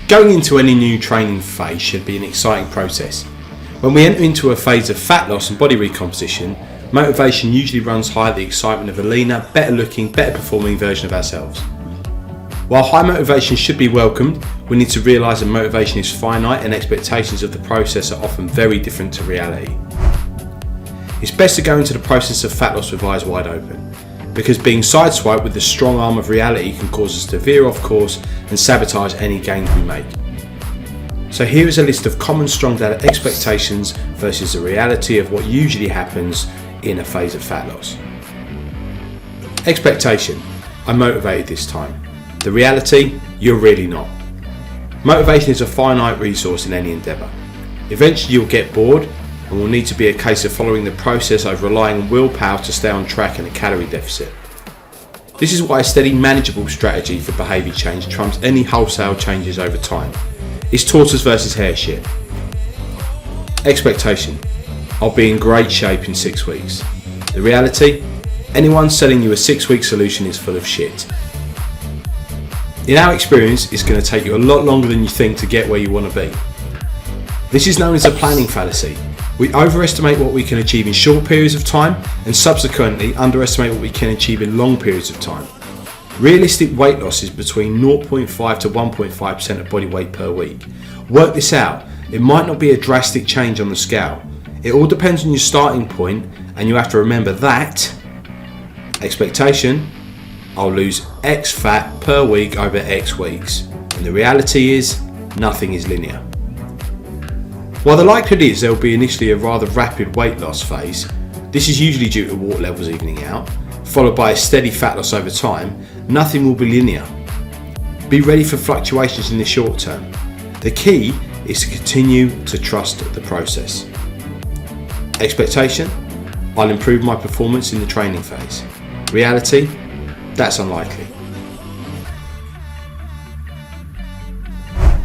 Going into any new training phase should be an exciting process. When we enter into a phase of fat loss and body recomposition, motivation usually runs high at the excitement of a leaner, better looking, better performing version of ourselves. While high motivation should be welcomed, we need to realise that motivation is finite and expectations of the process are often very different to reality. It's best to go into the process of fat loss with eyes wide open, because being sideswiped with the strong arm of reality can cause us to veer off course and sabotage any gains we make. So here is a list of common StrongDad expectations versus the reality of what usually happens in a phase of fat loss. Expectation: I'm motivated this time. The reality: you're really not. Motivation is a finite resource in any endeavour. Eventually you'll get bored and will need to be a case of following the process over relying on willpower to stay on track in a calorie deficit. This is why a steady, manageable strategy for behaviour change trumps any wholesale changes over time. It's tortoise versus hare shit. Expectation: I'll be in great shape in 6 weeks. The reality: anyone selling you a 6-week solution is full of shit. In our experience, it's going to take you a lot longer than you think to get where you want to be. This is known as a planning fallacy. We overestimate what we can achieve in short periods of time and subsequently underestimate what we can achieve in long periods of time. Realistic weight loss is between 0.5 to 1.5% of body weight per week. Work this out. It might not be a drastic change on the scale. It all depends on your starting point, and you have to remember that expectation: I'll lose X fat per week over X weeks. And the reality is, nothing is linear. While the likelihood is there will be initially a rather rapid weight loss phase, this is usually due to water levels evening out, followed by a steady fat loss over time. Nothing will be linear. Be ready for fluctuations in the short term. The key is to continue to trust the process. Expectation: I'll improve my performance in the training phase. Reality: that's unlikely.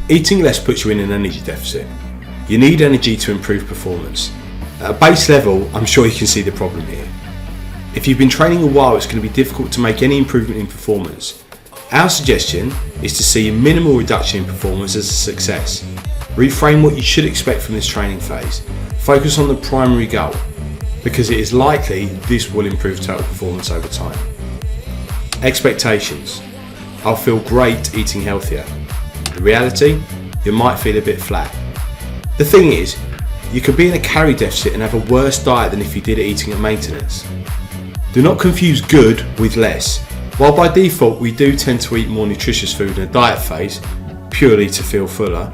Eating less puts you in an energy deficit. You need energy to improve performance. At a base level, I'm sure you can see the problem here. If you've been training a while, it's going to be difficult to make any improvement in performance. Our suggestion is to see a minimal reduction in performance as a success. Reframe what you should expect from this training phase. Focus on the primary goal, because it is likely this will improve total performance over time. Expectations: I'll feel great eating healthier. The reality: you might feel a bit flat. The thing is, you could be in a calorie deficit and have a worse diet than if you did it eating at maintenance. Do not confuse good with less. While by default we do tend to eat more nutritious food in a diet phase, purely to feel fuller,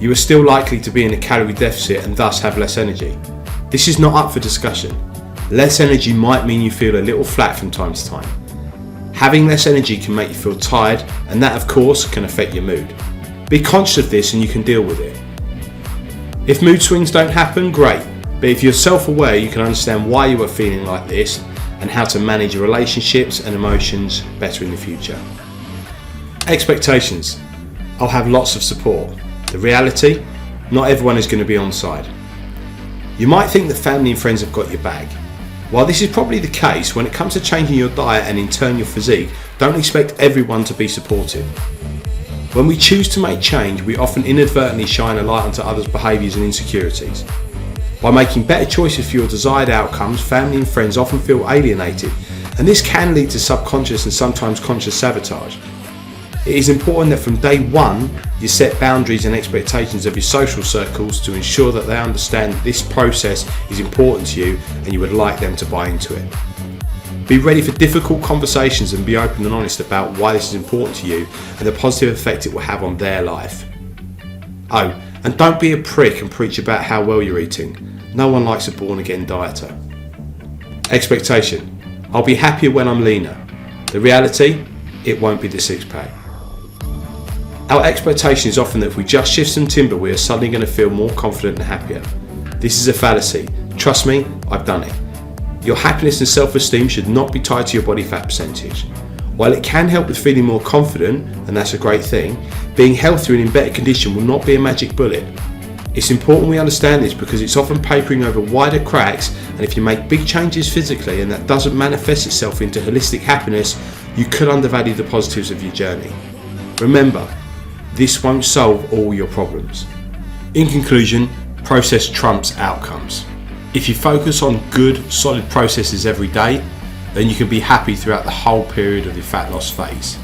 you are still likely to be in a calorie deficit and thus have less energy. This is not up for discussion. Less energy might mean you feel a little flat from time to time. Having less energy can make you feel tired, and that of course can affect your mood. Be conscious of this and you can deal with it. If mood swings don't happen, great, but if you're self-aware, you can understand why you are feeling like this and how to manage your relationships and emotions better in the future. Expectations: I'll have lots of support. The reality: not everyone is going to be on side. You might think that family and friends have got your back. While this is probably the case, when it comes to changing your diet and in turn your physique, don't expect everyone to be supportive. When we choose to make change, we often inadvertently shine a light onto others' behaviours and insecurities. By making better choices for your desired outcomes, family and friends often feel alienated, and this can lead to subconscious and sometimes conscious sabotage. It is important that from day one, you set boundaries and expectations of your social circles to ensure that they understand this process is important to you and you would like them to buy into it. Be ready for difficult conversations and be open and honest about why this is important to you and the positive effect it will have on their life. Oh, and don't be a prick and preach about how well you're eating. No one likes a born-again dieter. Expectation: I'll be happier when I'm leaner. The reality: it won't be the six-pack. Our expectation is often that if we just shift some timber, we are suddenly going to feel more confident and happier. This is a fallacy. Trust me, I've done it. Your happiness and self-esteem should not be tied to your body fat percentage. While it can help with feeling more confident, and that's a great thing, being healthier and in better condition will not be a magic bullet. It's important we understand this because it's often papering over wider cracks, and if you make big changes physically and that doesn't manifest itself into holistic happiness, you could undervalue the positives of your journey. Remember, this won't solve all your problems. In conclusion, process trumps outcomes. If you focus on good, solid processes every day, then you can be happy throughout the whole period of your fat loss phase.